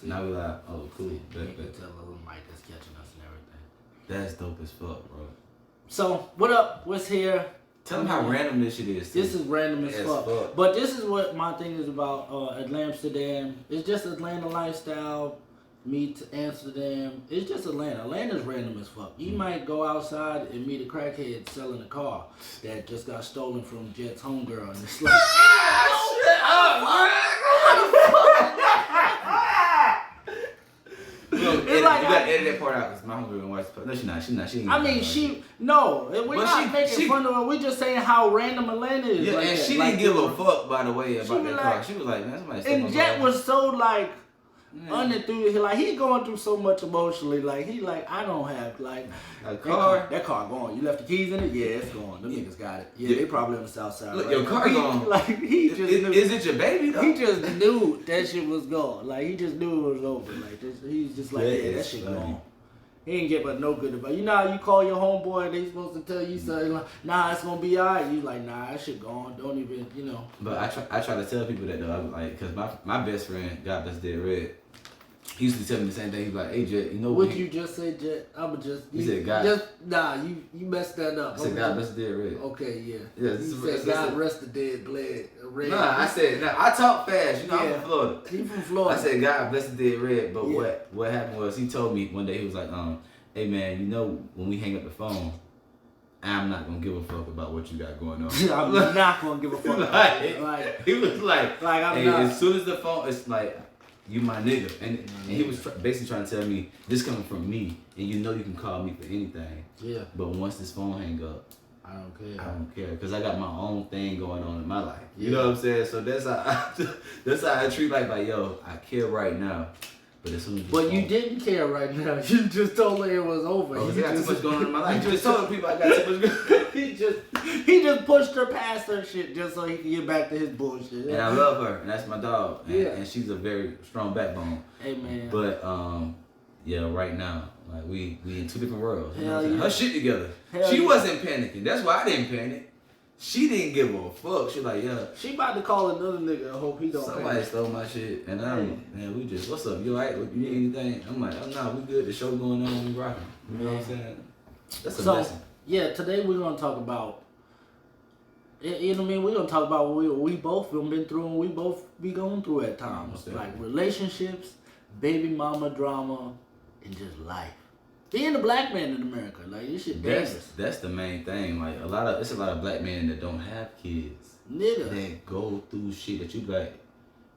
see. Now we like, oh, cool. You can tell a little mic that's catching us and everything. That's dope as fuck, bro. So, what up? What's here? Tell them how random this shit is. This is random as fuck. But this is what my thing is about Amsterdam. It's just Atlanta lifestyle. Meet Amsterdam. It's just Atlanta. Atlanta's random as fuck. You might go outside and meet a crackhead selling a car that just got stolen from Jett's homegirl. And it's like, Look, you gotta edit that part out because my homegirl gonna watch the part. No, she not. She ain't. I mean, we're not making fun of her. We're just saying how random Atlanta is. Yeah, like and that. she didn't give a fuck, by the way, about that car. She was like, man, somebody stole my car. And Jett was so like, like he going through so much emotionally. Like he like, I don't have like a car. That car gone. You left the keys in it? Yeah, it's gone. Them niggas got it. Yeah, they probably on the south side. Look, your car gone. Like he just knew. Is it your baby though? He just knew that shit was gone. Like he just knew it was over. Like he's just like, yeah, that shit gone. He ain't get but no good about. You know how you call your homeboy and they supposed to tell you something like, nah, it's gonna be alright. You like, nah, that shit gone. Don't even, you know. But I try to tell people that though. I'm like, cause my best friend, God bless dead red. He used to tell me the same thing. He's like, hey, Jett, you know what? What you just say, Jett? I'ma just... He said, God... you messed that up. I said, God rest the dead red. Okay, yeah. Yeah, you said, God rest the dead red. Nah, I said, I talk fast. You know, I'm from Florida. He from Florida. I said, God bless the dead red. But what happened was, he told me one day, he was like, hey, man, you know, when we hang up the phone, I'm not going to give a fuck about what you got going on. I'm not going to give a fuck. like, he was like I'm not. As soon as the phone, it's like... You my nigga, and he was basically trying to tell me this coming from me, and you know you can call me for anything. Yeah. But once this phone hang up, I don't care. I don't care because I got my own thing going on in my life. You know what I'm saying? So that's how I treat life. Like yo, I care right now, but as soon as you didn't care right now. You just told her it was over. Oh, I got too much going on in my life. You just told people I got too much. He just pushed her past her shit just so he can get back to his bullshit. And I love her, and that's my dog. And, yeah. And she's a very strong backbone. Hey man. But yeah, right now, like we in two different worlds. You know what I'm yeah. Her shit together. She wasn't panicking. That's why I didn't panic. She didn't give a fuck. She like, yeah. She about to call another nigga. I hope he don't. Somebody stole my shit, and man, we just, what's up? You alright? You need anything? I'm like, oh no, we good. The show going on. We rocking. You know what I'm saying? That's a blessing. Yeah, today we're gonna talk about. You know what I mean? We're gonna talk about what we both been through and we both be going through at times, like relationships, baby mama drama, and just life. Being a black man in America, like this shit dangerous. That's the main thing. Like it's a lot of black men that don't have kids. Nigga. That go through shit that you like,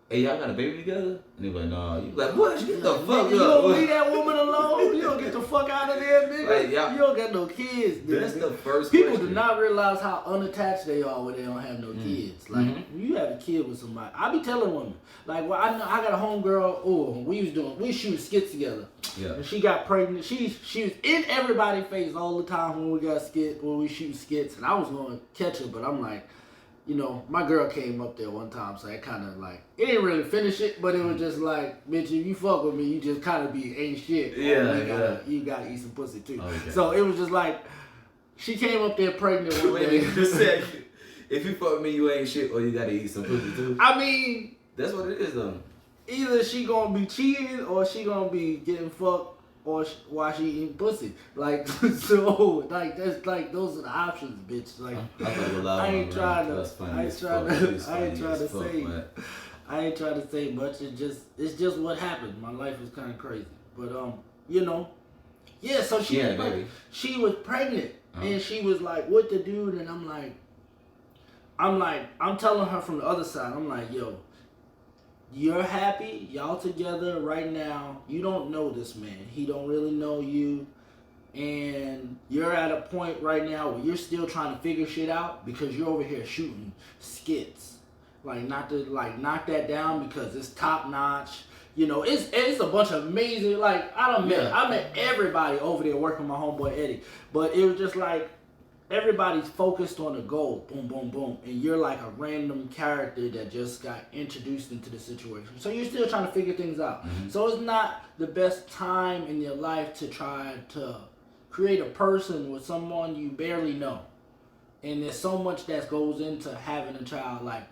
hey, y'all got a baby together? And they be like, nah. You be like, what? Get the fuck up. You don't leave that woman alone. You don't get the fuck out of there, nigga. Like, you don't got no kids, nigga. That's the first People question. do not realize how unattached they are when they don't have no kids. Like, when you have a kid with somebody, I be telling women, like, well, I got a homegirl, we shoot skits together. Yeah. And she got pregnant. She was in everybody's face all the time when we shoot skits. And I was going to catch her, but I'm like, you know, my girl came up there one time, so I kind of like, it didn't really finish it, but it was just like, bitch, if you fuck with me, you just kind of be ain't shit. Yeah, you gotta eat some pussy too. Okay. So it was just like, she came up there pregnant one day. You said, if you fuck with me, you ain't shit, or you gotta eat some pussy too. I mean, that's what it is though. Either she gonna be cheating, or she gonna be getting fucked, or while she eating pussy. Like, so, like, that's like, those are the options, bitch. Like, I ain't trying to say much. It's just what happened. My life is kind of crazy, but you know, yeah. So she was pregnant, and she was like with the dude, and I'm telling her from the other side. I'm like, yo. You're happy, y'all together right now. You don't know this man. He don't really know you. And you're at a point right now where you're still trying to figure shit out because you're over here shooting skits. Like, not to knock that down because it's top notch. You know, it's a bunch of amazing, like, I met everybody over there working with my homeboy Eddie. But it was just like, everybody's focused on a goal, boom, boom, boom, and you're like a random character that just got introduced into the situation. So you're still trying to figure things out. Mm-hmm. So it's not the best time in your life to try to create a person with someone you barely know. And there's so much that goes into having a child. Like,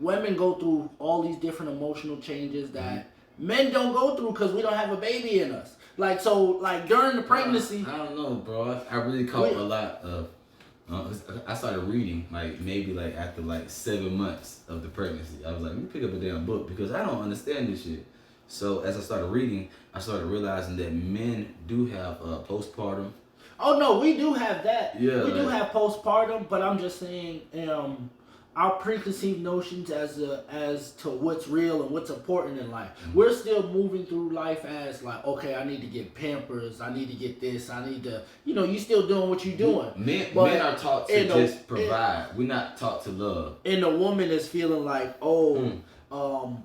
women go through all these different emotional changes that men don't go through because we don't have a baby in us. Like, so, like, during the pregnancy. I don't know, bro. I really caught a lot of. I started reading like maybe like after like 7 months of the pregnancy. I was like, let me pick up a damn book because I don't understand this shit. So as I started reading, I started realizing that men do have postpartum. Oh no, we do have that. Yeah, we do have postpartum, but I'm just saying, our preconceived notions as to what's real and what's important in life. Mm-hmm. We're still moving through life as like, okay, I need to get Pampers, I need to get this, I need to, you still doing what you're doing. Men are taught to just provide. We're not taught to love. And the woman is feeling like,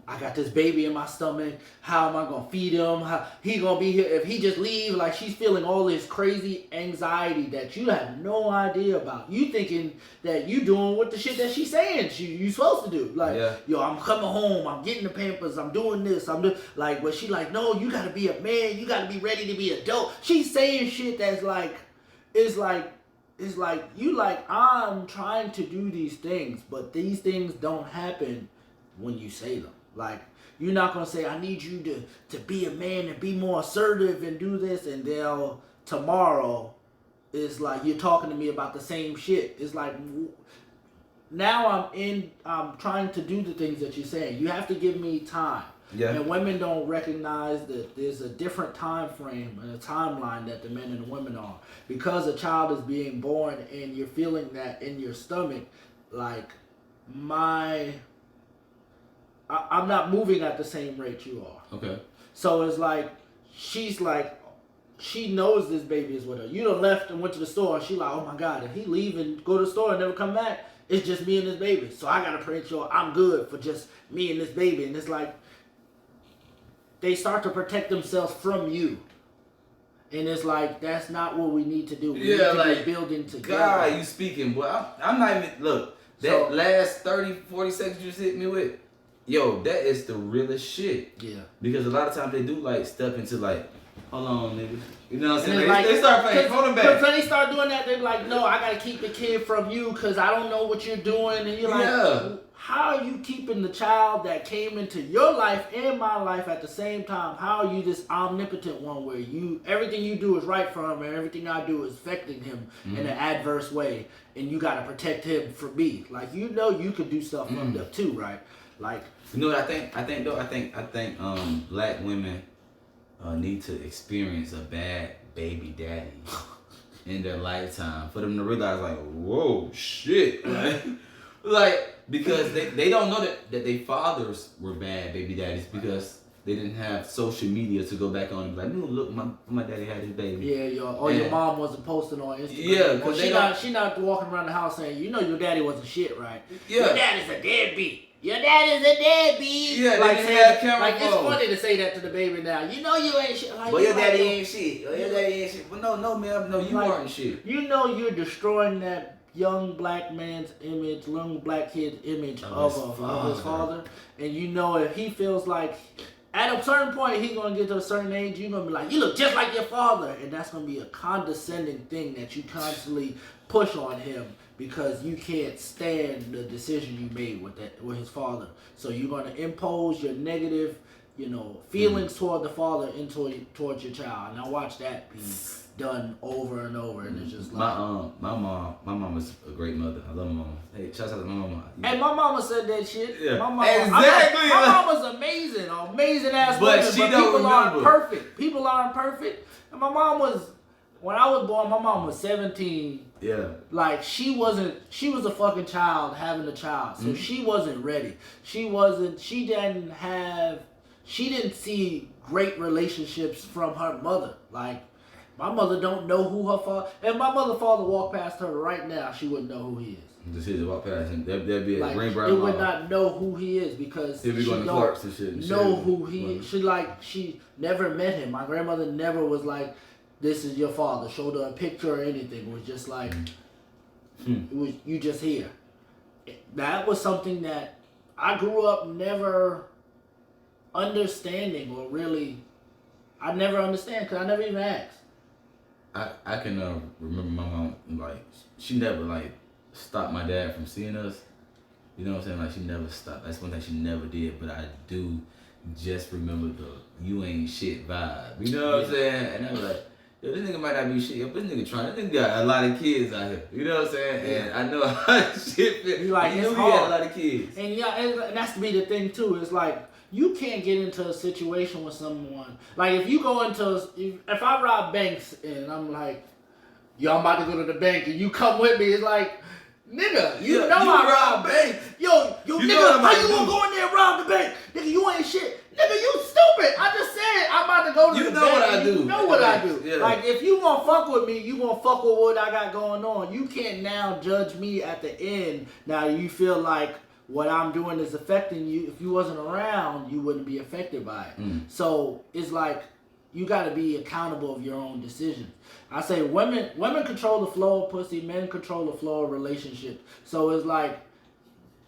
I got this baby in my stomach. How am I gonna feed him? How he gonna be here if he just leave? Like, she's feeling all this crazy anxiety that you have no idea about. You thinking that you doing what the shit that she's saying you supposed to do. Like, yo, I'm coming home. I'm getting the Pampers. I'm doing this. I'm doing like, but she like, no, you gotta be a man. You gotta be ready to be adult. She's saying shit that's like, it's like you like, I'm trying to do these things, but these things don't happen when you say them. Like, you're not gonna say, I need you to be a man and be more assertive and do this, and then tomorrow it's like you're talking to me about the same shit. It's like, now I'm trying to do the things that you're saying. You have to give me time. Yeah. And women don't recognize that there's a different time frame and a timeline that the men and the women are. Because a child is being born and you're feeling that in your stomach, like, I'm not moving at the same rate you are. Okay. So it's like, she's like, she knows this baby is with her. You done left and went to the store, and she like, oh my God, if he leave and go to the store and never come back, it's just me and this baby. So I gotta make sure I'm good for just me and this baby. And it's like, they start to protect themselves from you. And it's like, that's not what we need to do. We need to be building together. God, you speaking, boy. I'm not even, look, that last 30, 40 seconds you just hit me with, yo, that is the realest shit. Yeah. Because a lot of times they do like step into like, hold on, nigga. You know what I'm saying? They start playing phone back. Because when they start doing that, they're like, no, I gotta keep the kid from you because I don't know what you're doing. And you're like, how are you keeping the child that came into your life and my life at the same time? How are you this omnipotent one where everything you do is right for him and everything I do is affecting him in an adverse way, and you gotta protect him from me? Like, you could do stuff from them too, right? Like, you know what I think black women need to experience a bad baby daddy in their lifetime for them to realize, like, whoa, shit, like, because they don't know that their fathers were bad baby daddies because they didn't have social media to go back on and be like, no, look, my daddy had his baby. Yeah, your mom wasn't posting on Instagram. Yeah, because she not walking around the house saying, your daddy wasn't shit, right? Yeah. Your daddy's a deadbeat. Your dad is a deadbeat. Yeah, like, it's funny to say that to the baby now. You ain't shit. Like, but your daddy ain't shit. Your daddy ain't shit. But no, man, no, you aren't shit. You're destroying that young black man's image, young black kid's image of his father. And if he feels like, at a certain point, he's going to get to a certain age, you're going to be like, you look just like your father. And that's going to be a condescending thing that you constantly push on him because you can't stand the decision you made with his father. So you're going to impose your negative, feelings toward the father towards your child. And I watch that be done over and over, and it's just like, my mom was a great mother. I love my mom. Hey, shout out to my mama. And my mama said that shit. Yeah. My mama, exactly. My mama's amazing ass woman, but people aren't perfect. People aren't perfect. And my mom was, when I was born, my mom was 17. Yeah. Like, she was a fucking child having a child. So she wasn't ready. She didn't see great relationships from her mother. Like, my mother don't know who her father. If my mother's father walked past her right now, she wouldn't know who he is. Just hit to walk past him. There'd be a green brown. It would not know who he is because he'd be going to Clark's and shit. Know who he is. She never met him. My grandmother never was like, this is your father. Showed her a picture or anything. It was just like, it was, you just here. That was something that I grew up never understanding, or really, I never understand because I never even asked. I can remember my mom, like, she never, like, stopped my dad from seeing us. You know what I'm saying? Like, she never stopped. That's one thing she never did. But I do just remember the you ain't shit vibe. You know what I'm saying? And I was like, yo, this nigga might not be shit. Yo, this nigga trying. This nigga got a lot of kids out here. You know what I'm saying? Yeah. And I know how shit fit. You like, he it's had hard. a lot of kids. And yeah, and that's to be the thing too. It's like you can't get into a situation with someone. Like if you go into, if I rob banks and I'm like, yo, I'm about to go to the bank and you come with me, it's like, nigga, you know I rob banks. Yo, You nigga, know what I'm how about you to gonna do. go in there and rob the bank? Nigga, you ain't shit. Nigga, you stupid. I just said I'm about to go to You the know bank. what I and do. You know what I do. Yeah. Like if you gonna fuck with me, you gonna fuck with what I got going on. You can't now judge me at the end. Now you feel like what I'm doing is affecting you. If you wasn't around, you wouldn't be affected by it. So it's like you got to be accountable of your own decisions. I say women control the flow of pussy, men control the flow of relationships. So it's like,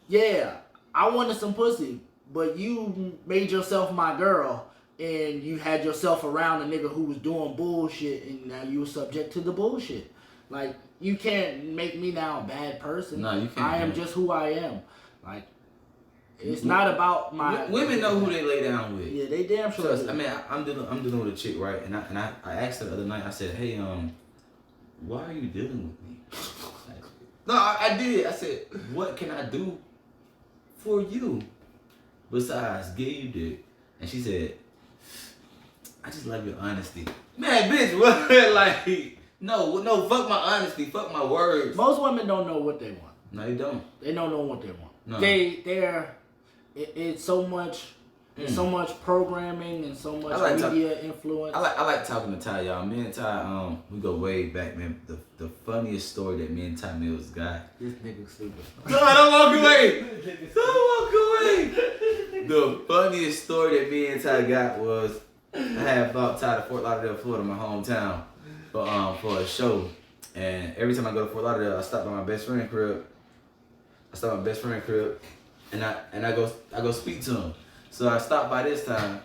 yeah, I wanted some pussy, but you made yourself my girl and you had yourself around a nigga who was doing bullshit and now you were subject to the bullshit. Like, you can't make me now a bad person. No, you can't. I am just who I am. Like, it's not about my... Women know who they lay down with. Yeah, they damn sure. Trust, I mean, I'm dealing with a chick, right? And I asked her the other night. I said, "Hey, why are you dealing with me?" No, I did. I said, "What can I do for you besides give you dick?" And she said, "I just love your honesty." Man, bitch, what? Like, no, fuck my honesty, fuck my words. Most women don't know what they want. No, they don't. They don't know what they want. No. It's so much. So much programming and so much media influence. I like talking to Ty, y'all. Me and Ty, we go way back, man. The funniest story that me and Ty Mills got. This nigga stupid. No, don't walk away. Don't walk away. The funniest story that me and Ty got was I had brought Ty to Fort Lauderdale, Florida, my hometown, for a show. And every time I go to Fort Lauderdale, I stop by my best friend's crib. And I go speak to him. So I stopped by this time,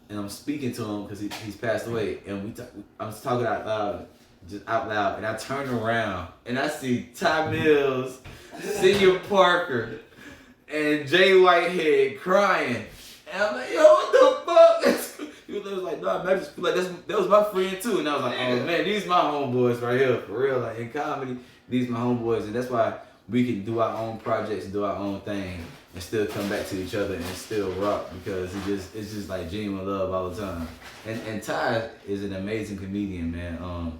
and I'm speaking to him because he's passed away, and I was talking out loud, and I turned around and I see Ty Mills, Senior Parker, and Jay Whitehead crying, and I'm like, yo, what the fuck? He was like, no, man, I just feel like that was my friend too, and I was like, oh man, these my homeboys right here, for real, like in comedy, these my homeboys, and that's why we can do our own projects and do our own thing. And still come back to each other and still rock because it's just like genuine love all the time. And Ty is an amazing comedian, man.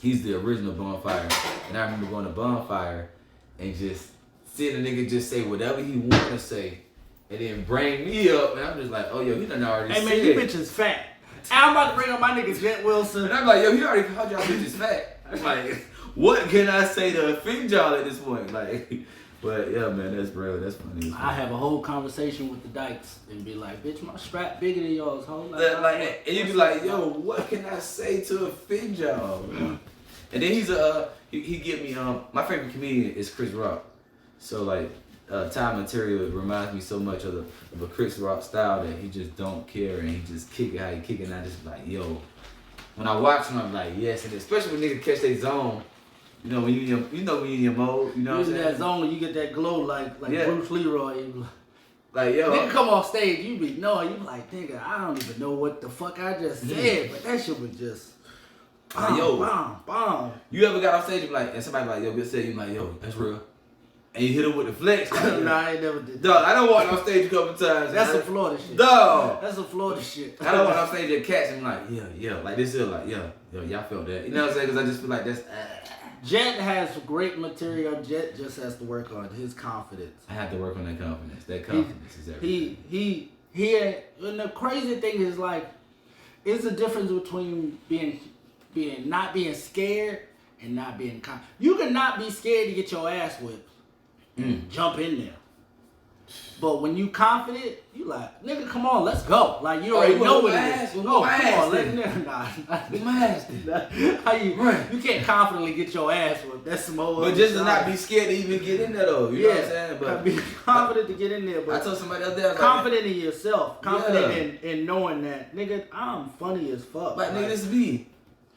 He's the original Bonfire. And I remember going to Bonfire and just seeing a nigga just say whatever he wanted to say and then bring me up and I'm just like, oh yo, he done already said. Hey man, you bitches fat. I'm about to bring up my nigga Jett Wilson. And I'm like, yo, he already called y'all bitches fat. I'm like, what can I say to offend y'all at this point? Like, but yeah, man, that's real. That's funny. I have a whole conversation with the dykes and be like, bitch, my strap bigger than yours, ho. Like, and you be like, yo, what can I say to offend y'all? And then he give me my favorite comedian is Chris Rock. So like Ty material reminds me so much of a Chris Rock style that he just don't care and he just kick it how he kick it and I just like, yo. When I watch him, I'm like, yes, and especially when niggas catch their zone. You know when you in your mode, you know what I'm saying? In that zone, you get that glow like yeah. Bruce Leroy. Like yo, nigga come off stage, you be like, nigga, I don't even know what the fuck I just said, but that shit was just bomb, yo, bomb. You ever got off stage and be like, and somebody be like, yo, good set, you be like, yo, that's real. And you hit him with the flex. Like, nah, I ain't never did that. Dog, I done walked off stage a couple times. That's some Florida shit. Dog. That's some Florida shit. I done walked off stage at Cats and I'm like, yeah, like this is like, yo, y'all felt that. You know what I'm saying? Because I just feel like that's. Jett has great material. Jett just has to work on his confidence. I have to work on that confidence. That confidence is everything. He and the crazy thing is like, it's the difference between not being scared and not being confident. You can not be scared to get your ass whipped. Jump in there. But when you confident, you like, nigga, come on, let's go. Like you already know what it is. Come on, you can't confidently get your ass whipped. That's some old. But just to not be scared to even get in there though. You know what I'm saying? But be confident to get in there. But I told somebody else there, confident in yourself, confident in knowing that, nigga, I'm funny as fuck. Like nigga, this is me.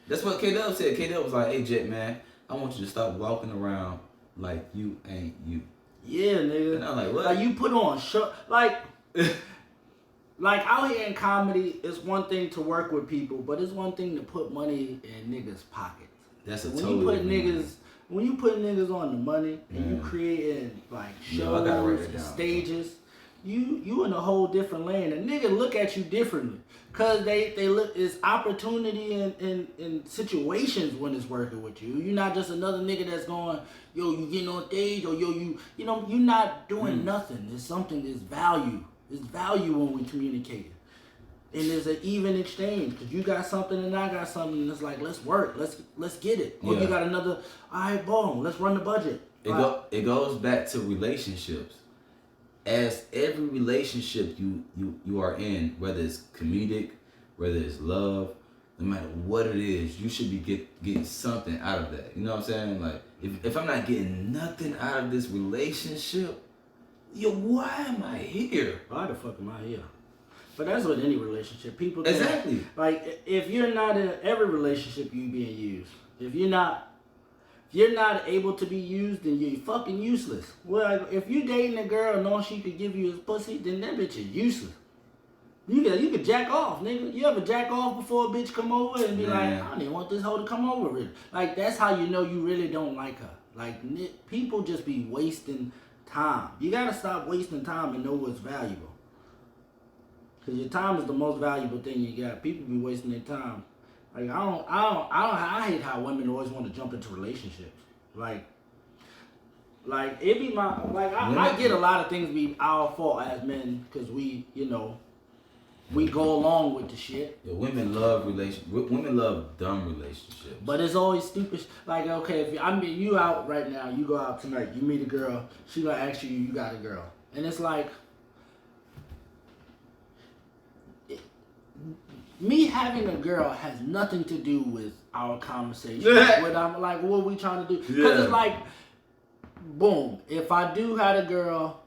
That's what K-Dub said. K-Dub was like, hey Jett, man, I want you to stop walking around like you ain't you. Yeah, nigga. And I'm like, what? Like you put on shirt, like like out here in comedy, it's one thing to work with people, but it's one thing to put money in niggas' pockets. That's a when totally you put different niggas, when you put niggas on the money and you Yeah. creating like Yo, I gotta write shows it and down. stages, you in a whole different lane. A nigga look at you differently, cause they look, it's opportunity in situations when it's working with you. You're not just another nigga that's going, yo, you getting on stage, or yo, you know, you're not doing nothing. There's something, there's value. There's value when we communicate. And there's an even exchange, because you got something and I got something, and it's like, let's work, let's get it. Or you got another, all right, boom, let's run the budget. It goes back to relationships. As every relationship you are in, whether it's comedic, whether it's love, no matter what it is, you should be getting something out of that. You know what I'm saying? Like, if I'm not getting nothing out of this relationship, yo, why am I here? Why the fuck am I here? But that's with any relationship. People think, Exactly. like, if you're not in every relationship, you being used. If you're not able to be used, then you're fucking useless. Well, if you dating a girl and all she could give you is pussy, then that bitch is useless. You could jack off, nigga. You ever jack off before a bitch come over and be like, I don't even want this hoe to come over with. Like, that's how you know you really don't like her. Like, people just be wasting time. You gotta stop wasting time and know what's valuable. Cause your time is the most valuable thing you got. People be wasting their time. Like, I hate how women always want to jump into relationships. Like it be I get a lot of things be our fault as men, cause we, you know, we go along with the shit. Yeah, women love women love dumb relationships. But it's always stupid. Like, okay, if you out right now, you go out tonight, you meet a girl, she gonna ask you got a girl, and it's like, me having a girl has nothing to do with our conversation. What I'm like, what we trying to do? Because it's like, boom, if I did have a girl,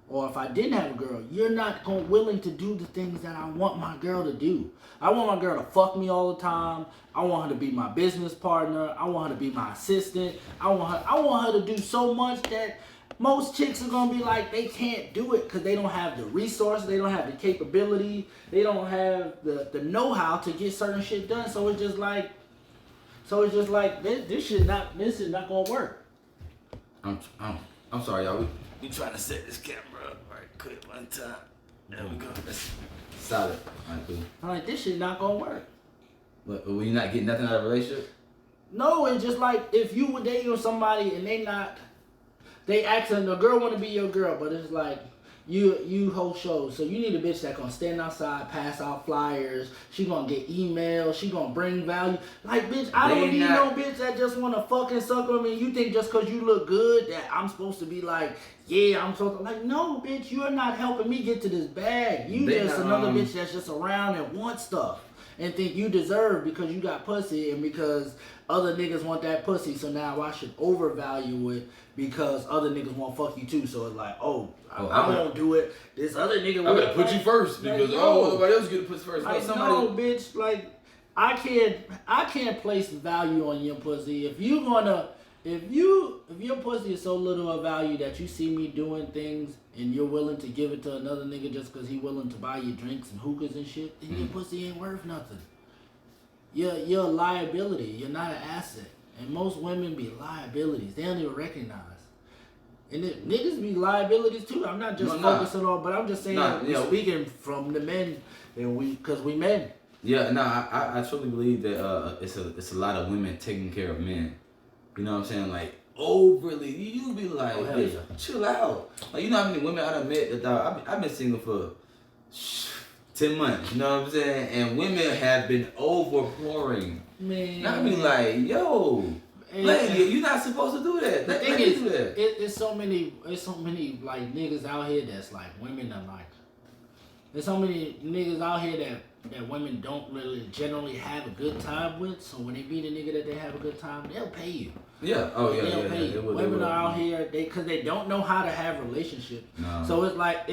or if I didn't have a girl, you're not willing to do the things that I want my girl to do. I want my girl to fuck me all the time. I want her to be my business partner. I want her to be my assistant. I want her to do so much that most chicks are gonna be like, they can't do it because they don't have the resources, they don't have the capability, they don't have the know-how to get certain shit done. So it's just like this shit not gonna work. I'm sorry, y'all. We trying to set this camera up. All right, quick, one time. There we go. That's solid. All right, cool. I'm like, this shit not gonna work. But when you not getting nothing out of a relationship? No, it's just like if you were dating somebody and they asking the girl want to be your girl, but it's like you host shows, so you need a bitch that gonna stand outside, pass out flyers. She gonna get emails. She gonna bring value. Like, bitch, I don't need no bitch that just wanna fucking suck on me. You think just cause you look good that I'm supposed to be like, yeah, I'm supposed to, like, no, bitch, you're not helping me get to this bag. You just another bitch that's just around and wants stuff and think you deserve because you got pussy and because other niggas want that pussy, so now I should overvalue it because other niggas want fuck you too. So it's like, I won't do it. This other nigga I better put you first because nobody else get pussy first. Like, no, bitch, like I can't place value on your pussy. If your pussy is so little of value that you see me doing things and you're willing to give it to another nigga just because he willing to buy you drinks and hookahs and shit, then your pussy ain't worth nothing. You're a liability. You're not an asset. And most women be liabilities. They don't even recognize. And niggas be liabilities too. I'm not just focusing on, but I'm just saying, speaking from the men, and because we men. Yeah, no, I truly believe that it's a lot of women taking care of men. You know what I'm saying? Like, overly, you be like, bitch, chill out. Like, you know how many women I done met that I've been single for 10 months, you know what I'm saying? And women have been overpouring. Man. And I be like, yo, lady, you're not supposed to do that. The thing is, it's so many like niggas out here that's like women are like. There's so many niggas out here that women don't really generally have a good time with. So when they meet a nigga that they have a good time, they'll pay you. Yeah. Oh yeah. They'll pay you. Women are out here because they don't know how to have relationships. No. So it's like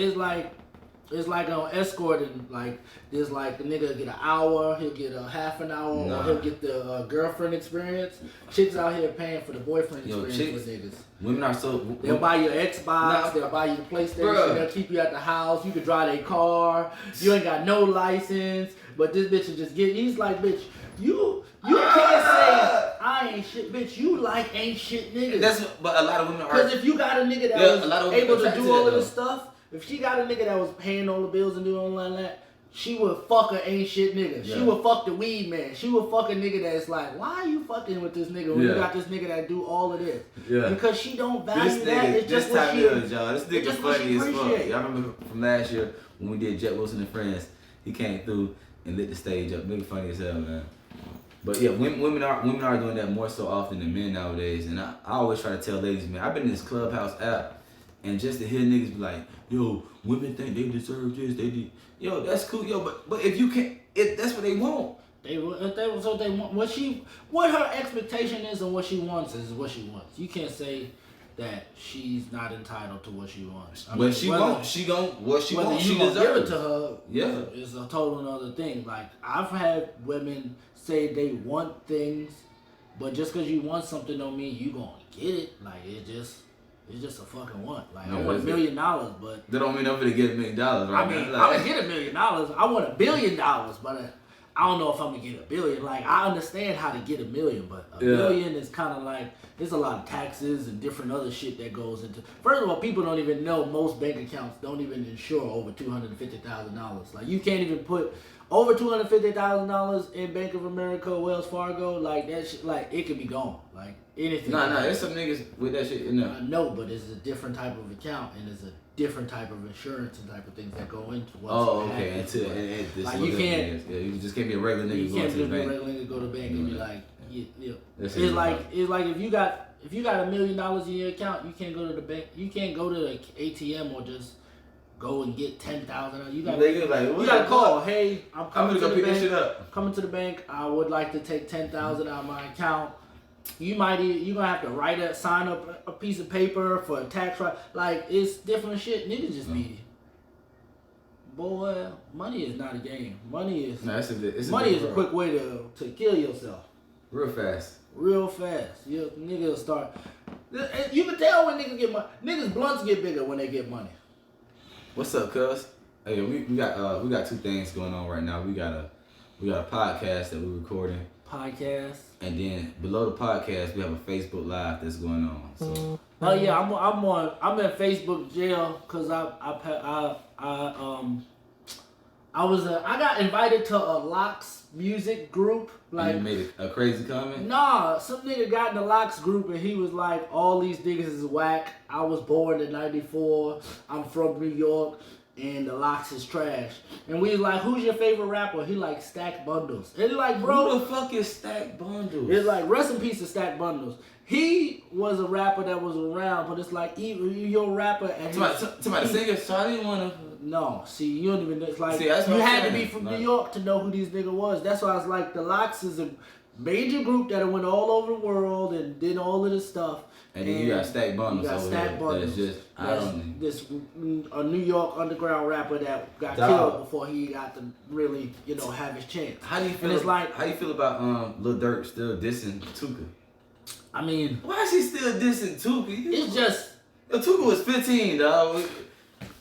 It's like escorting. Like there's like the nigga get an hour, he'll get a half an hour, or he'll get the girlfriend experience. Chicks out here paying for the boyfriend experience with niggas. Women are so. They'll buy you an Xbox, they'll buy you the PlayStation, Bruh. they'll keep you at the house. You can drive their car. You ain't got no license, but this bitch will just get. He's like, bitch, you can't say I ain't shit, bitch. You like ain't shit niggas. But a lot of women are. Because if you got a nigga that was able to do all of this stuff. If she got a nigga that was paying all the bills and doing all that, she would fuck a ain't shit nigga. Yeah. She would fuck the weed man. She would fuck a nigga that's like, why are you fucking with this nigga when you got this nigga that do all of this? Yeah. Because she don't value that. It's just what she is, y'all. This nigga funny as fuck. Y'all remember from last year when we did Jet Wilson and Friends? He came through and lit the stage up. Nigga funny as hell, man. But yeah, women are doing that more so often than men nowadays. And I always try to tell ladies, man, I've been in this Clubhouse app. And just to hear niggas be like, yo, women think they deserve this, they did. Yo, that's cool, yo, but if you can't, if that's what they want. If they want. What her expectation is and what she wants is what she wants. You can't say that she's not entitled to what she wants. What she wants, she deserves. You gonna give it to her, yeah, is a total other thing. Like I've had women say they want things, but just because you want something don't mean you gonna get it. Like it's just a fucking want. Like I want $1 million, but that don't mean I'm gonna get $1 million, right? I mean, I'm gonna get $1 million. I want $1 billion, but I don't know if I'm gonna get $1 billion. Like I understand how to get $1 million, but $1 billion is kind of like there's a lot of taxes and different other shit that goes into. First of all, people don't even know most bank accounts don't even insure over $250,000. Like you can't even put over $250,000 in Bank of America, or Wells Fargo. Like that shit, like it could be gone. Like anything. Nah, there's some niggas with that shit in there. I know, but it's a different type of account and it's a different type of insurance and type of things that go into what's okay. And like you can't. Yeah, you just can't be a regular nigga. You can't just be a regular nigga go to the bank and be like, It's like if you got $1 million in your account, you can't go to the bank. You can't go to the ATM or just go and get $10,000. You gotta call. Hey, I'm gonna go pick this shit up. Coming to the bank. I would like to take $10,000 out of my account. You're gonna have to sign up a piece of paper for a tax right. Like it's different shit. Niggas just be. Boy, money is not a game. Money is. No, it's a quick way to kill yourself. Real fast. Your nigga will start. You can tell when niggas get money. Niggas blunts get bigger when they get money. What's up, cuz? Hey, we got two things going on right now. We got a podcast that we're recording. Podcast. And then below the podcast, we have a Facebook Live that's going on. So. Oh yeah, I'm in Facebook jail because I got invited to a Locks music group. Like you made a crazy comment? Nah, some nigga got in the Locks group and he was like, all these niggas is whack. I was born in '94. I'm from New York. And the Locks is trash. And we was like, who's your favorite rapper? He like Stack Bundles. And like, bro. Who the fuck is Stack Bundles? It's like, rest in peace to Stack Bundles. He was a rapper that was around, but it's like, you're a rapper. And somebody singer, so I didn't want to. No, see, you don't even know. It's like, you had to be from New York to know who these niggas was. That's why I was like, the Locks is a major group that went all over the world and did all of this stuff. And then you got Stack Bundles over here. That's just, a New York underground rapper that got killed before he got to really, have his chance. How do you feel? How you feel about Lil Durk still dissing Tuka? I mean, why is he still dissing Tuka? It's just Tuka was 15, dog.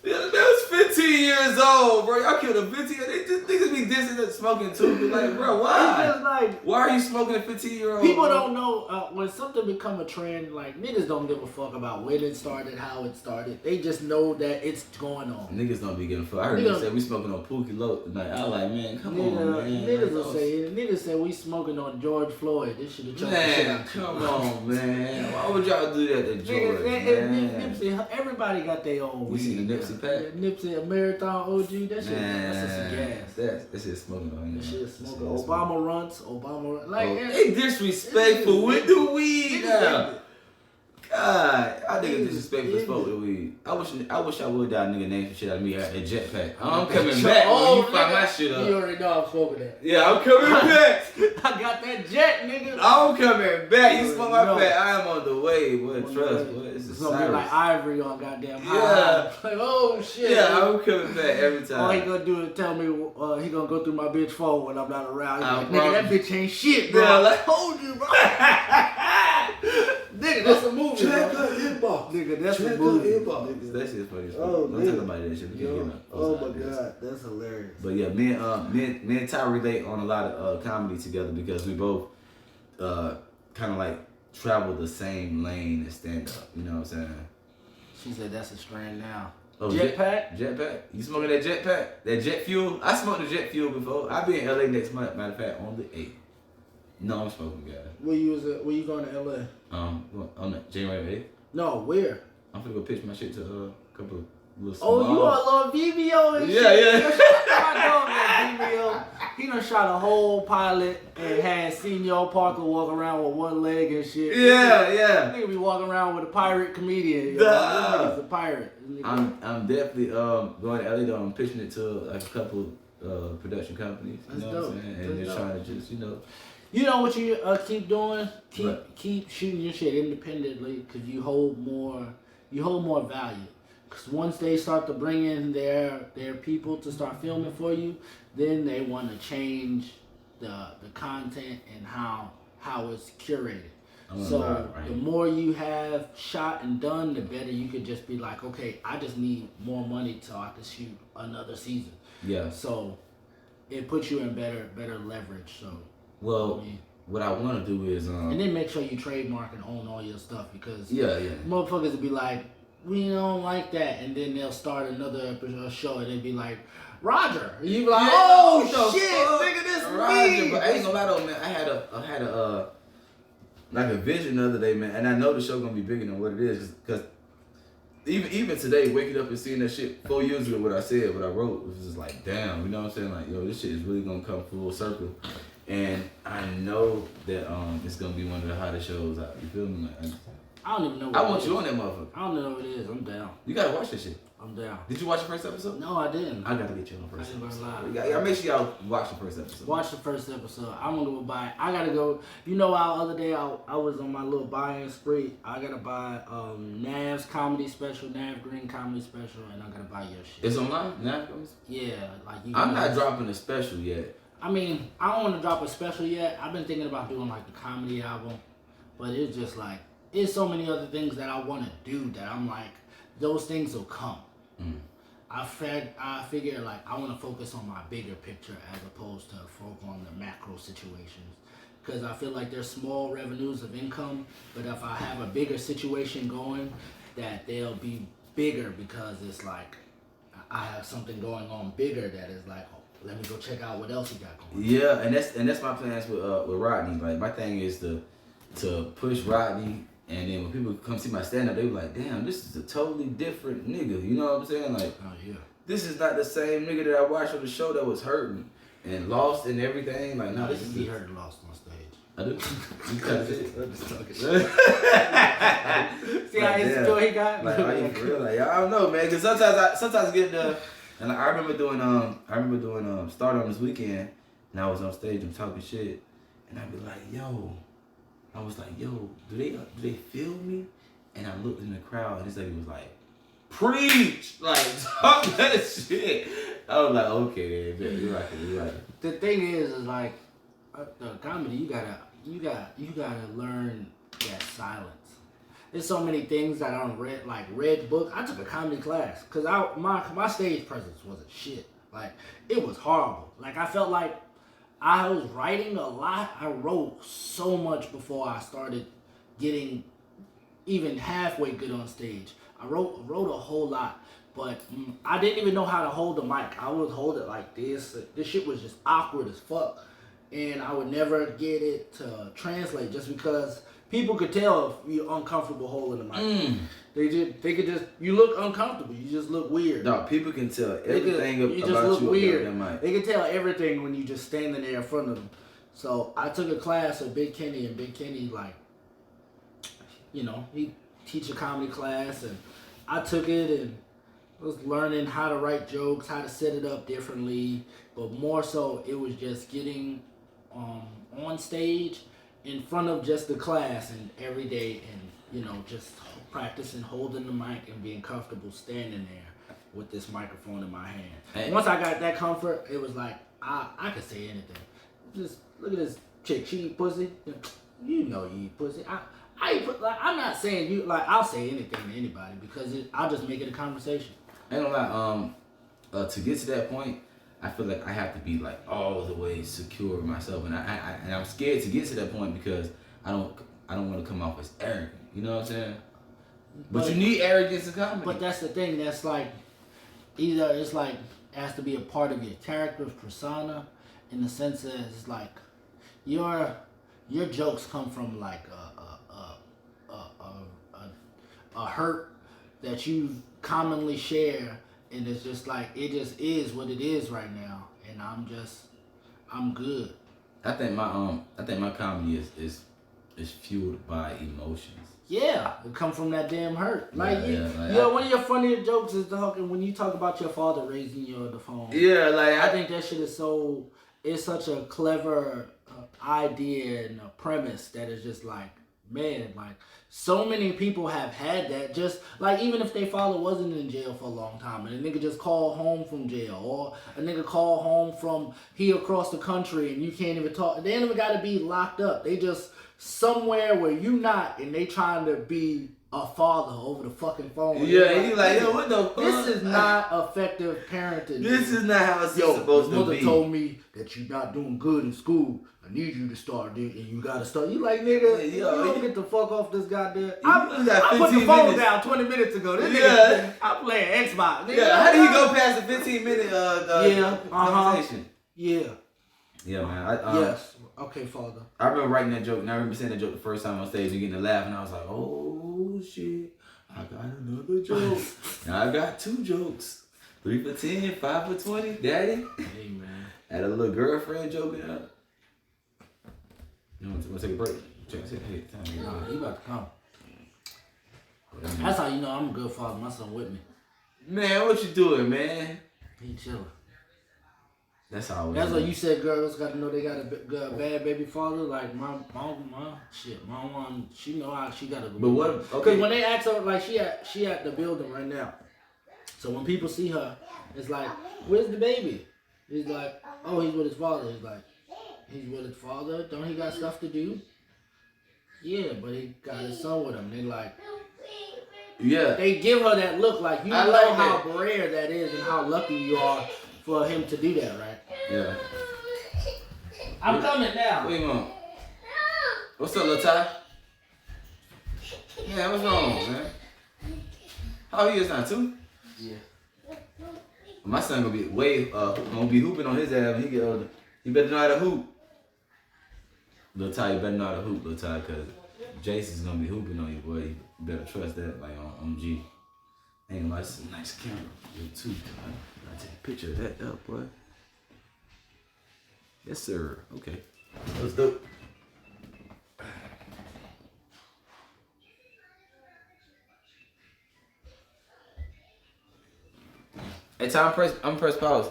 That was 15 years old, bro. Y'all killed a 15. Niggas be dissing and smoking Tuka. Like, bro, why? It's just like, why are you smoking a 15-year-old? People don't know when something become a trend. Like niggas don't give a fuck about when it started, how it started. They just know that it's going on. Niggas don't be giving a fuck. I heard niggas say we smoking on Pookie Loc tonight. I was like, man, come on, man. Niggas say we smoking on George Floyd. This should have choked the shit out. Come on, man. Why would y'all do that to George? Nipsey, everybody got their own. We seen the Nipsey pack. Nipsey, a marathon OG. That shit. That's some gas. That shit smoking on. That shit smoking. Obama runs. Like they disrespectful with the weed now. God God, I nigga disrespectful as fuck with weed. I wish I would die nigga name some shit out of me at a jetpack. I'm coming back when you find my shit up. You already know I'm smoking that. Yeah, I'm coming back. I got that jet, nigga. I'm coming back. You smoke my No. pack. I am on the way, boy. Trust, boy. It's a It's gonna be like Ivory on goddamn high. Yeah. Like, oh shit. Yeah, I'm coming back every time. All he gonna do is tell me he gonna go through my bitch phone when I'm not around. He's I like, nigga, that promise. bitch ain't shit, bro. Yeah, like- I told you, bro. Nigga, that's a movie, Check bro. her inbox. Nigga, that's Check a her movie. inbox. That shit's funny as fuck. Oh, Don't man. talk about that shit. We can't Yo, get my oh my god, That's hilarious. But yeah, me and Ty relate on a lot of comedy together because we both kind of like travel the same lane as stand up. You know what I'm saying? She said that's a strand now. Oh, Jetpack? Jetpack? You smoking that jetpack? That jet fuel? I smoked the jet fuel before. I'll be in LA next month, matter of fact, on the 8th. No, I'm smoking, guys. Where you going to LA? On the January 8th. No, where? I'm finna go pitch my shit to a couple of little Oh, small. you on Lil VVO and Yeah, shit. yeah. I know Lil VVO. He done shot a whole pilot and had Senor Parker walk around with one leg and shit. Yeah. Nigga be walking around with a pirate comedian. Yo. Duh. This nigga's a pirate. This nigga- I'm definitely going to LA though. I'm pitching it to like a couple production companies. You That's know dope. what I'm saying? And That's they're dope. trying to just, you know. You know what you keep doing? What? Keep shooting your shit independently because you hold more value. Because once they start to bring in their people to start filming for you, then they want to change the content and how it's curated. So right. the more you have shot and done, the better you could just be like, okay, I just need more money so I can shoot another season. Yeah. So it puts you in better leverage. So. Well, what I want to do is And then make sure you trademark and own all your stuff because yeah. motherfuckers will be like, we don't like that, and then they'll start another show and they'll be like, Roger. And you be like, oh shit, nigga, this Roger, me. but I ain't gonna lie though, man. I had a like a vision the other day, man, and I know the show gonna be bigger than what it is because even today, waking up and seeing that shit 4 years ago, what I wrote was just like, damn, you know what I'm saying? Like, yo, this shit is really gonna come full circle. And I know that it's gonna be one of the hottest shows out. You feel me? Like, I don't even know what I want it you is. on that motherfucker. I don't know what it is. I'm down. You gotta watch this shit. I'm down. Did you watch the first episode? No, I didn't. I gotta get you on the first I ain't gonna episode. lie. Y'all make sure y'all watch the first episode. Watch the first episode. I'm gonna go buy. I gotta go. You know, our other day I was on my little buying spree. I gotta buy Nav's comedy special, Nav Green comedy special, and I gotta buy your shit. It's online now. Yeah, like you. I'm not guys- dropping a special yet. I mean, I don't want to drop a special yet. I've been thinking about doing like a comedy album, but it's just like there's so many other things that I want to do that I'm like, those things will come. I figure like I want to focus on my bigger picture as opposed to focus on the macro situations. Because I feel like there's small revenues of income, but if I have a bigger situation going, that they'll be bigger because it's like I have something going on bigger that is like, oh, let me go check out what else he got going. Yeah, and that's my plans with Rodney. Like my thing is to push Rodney, and then when people come see my stand up, they be like, damn, this is a totally different nigga. You know what I'm saying? Like, Oh yeah. this is not the same nigga that I watched on the show that was hurting and lost and everything. Like, No, this this is is he heard lost on stage. I do. You cut it. I'm just talking shit. See how Like, insecure he got? Like, are you for real? Like, I don't know, man. Cause sometimes I get the, and like, I remember doing Start on This Weekend, and I was on stage and talking shit, and I'd be like, yo, I was like, yo, do they feel me? And I looked in the crowd, and this lady was like, preach, like talk that shit. I was like, okay, then, you're right. The thing is like the comedy, you gotta learn that silence. There's so many things that I don't read book. I took a comedy class because my stage presence wasn't shit. Like it was horrible. Like I felt like I was writing a lot. I wrote so much before I started getting even halfway good on stage. I wrote a whole lot, but I didn't even know how to hold the mic. I would hold it like this. This shit was just awkward as fuck, and I would never get it to translate just because people could tell if you're uncomfortable holding the mic. They could just you look uncomfortable. You just look weird. No, people can tell everything You just about look you. weird. That mic. They can tell everything when you just standing there in front of them. So I took a class with Big Kenny, and Big Kenny, like, you know, teach a comedy class, and I took it and was learning how to write jokes, how to set it up differently, but more so it was just getting on stage in front of just the class and every day, and just practicing holding the mic and being comfortable standing there with this microphone in my hand. Hey. Once I got that comfort, it was like I could say anything. Just look at this chick. She eat pussy. You know you eat pussy. I'm not saying you like. I'll say anything to anybody because I'll just make it a conversation. Ain't no lie. To get to that point, I feel like I have to be like all the way secure with myself, and I'm scared to get to that point because I don't want to come off as arrogant. You know what I'm saying? But you need arrogance in comedy. But that's the thing. That's like either it's like it has to be a part of your character persona, in the sense that it's like your jokes come from like a hurt that you commonly share, and it's just like it just is what it is right now, and I'm good. I think my comedy is fueled by emotions. Yeah, it come from that damn hurt. Like like one of your funnier jokes is talking when you talk about your father raising you on the phone. Yeah, like I think that shit is it's such a clever idea and a premise that is just like, man, like so many people have had that. Just like even if their father wasn't in jail for a long time, and a nigga just called home from jail, or a nigga called home from here across the country, and you can't even talk. They ain't even got to be locked up. They just somewhere where you not, and they trying to be a father over the fucking phone. Yeah, and you like, yo, what the fuck? This is not effective parenting. This is not how it's supposed to be. Mother told me that you're not doing good in school. I need you to start, and you gotta start. You like, nigga, you don't get the fuck off this goddamn. I put the phone down 20 minutes ago. This nigga, I'm playing Xbox. Nigga. Yeah, how do you go past the 15-minute conversation? Yeah. Yeah, man. Yes. Okay, father. I remember writing that joke, and I remember saying that joke the first time on stage and getting a laugh, and I was like, oh shit, I got another joke. Now I got 2 jokes. 3 for 10, 5 for 20, daddy. Hey, man. Had a little girlfriend joking up. You want to take a break? Check it. Hey, time. Nah, he about to come. That's how you know I'm a good father. My son with me. Man, what you doing, man? He chilling. That's how. That's what you said. Girls got to know they got a bad baby father. Like my mom, she know how she got a. But what? Okay. Because when they ask her, like she at the building right now. So when people see her, it's like, where's the baby? He's like, oh, he's with his father. He's like, he's with his father. Don't he got stuff to do? Yeah, but he got his son with him. They like. Yeah. They give her that look like you know like how rare that is and how lucky you are for him to do that, right? Yeah. I'm coming now. What you want? What's up, Lil Ty? Yeah, what's wrong, man? How old he is now, 2? Yeah. My son gonna be hooping on his ass when he get older. He better know how to hoop. Lil Ty, you better know how to hoop, Lil Ty, cause Jason's gonna be hooping on you, boy. You better trust that, like on G. Ain't gonna lie, this is a nice camera. You too. I take a picture of that up, boy. Yes, sir. Okay. Let's do it. Hey, Tom, I'm press pause.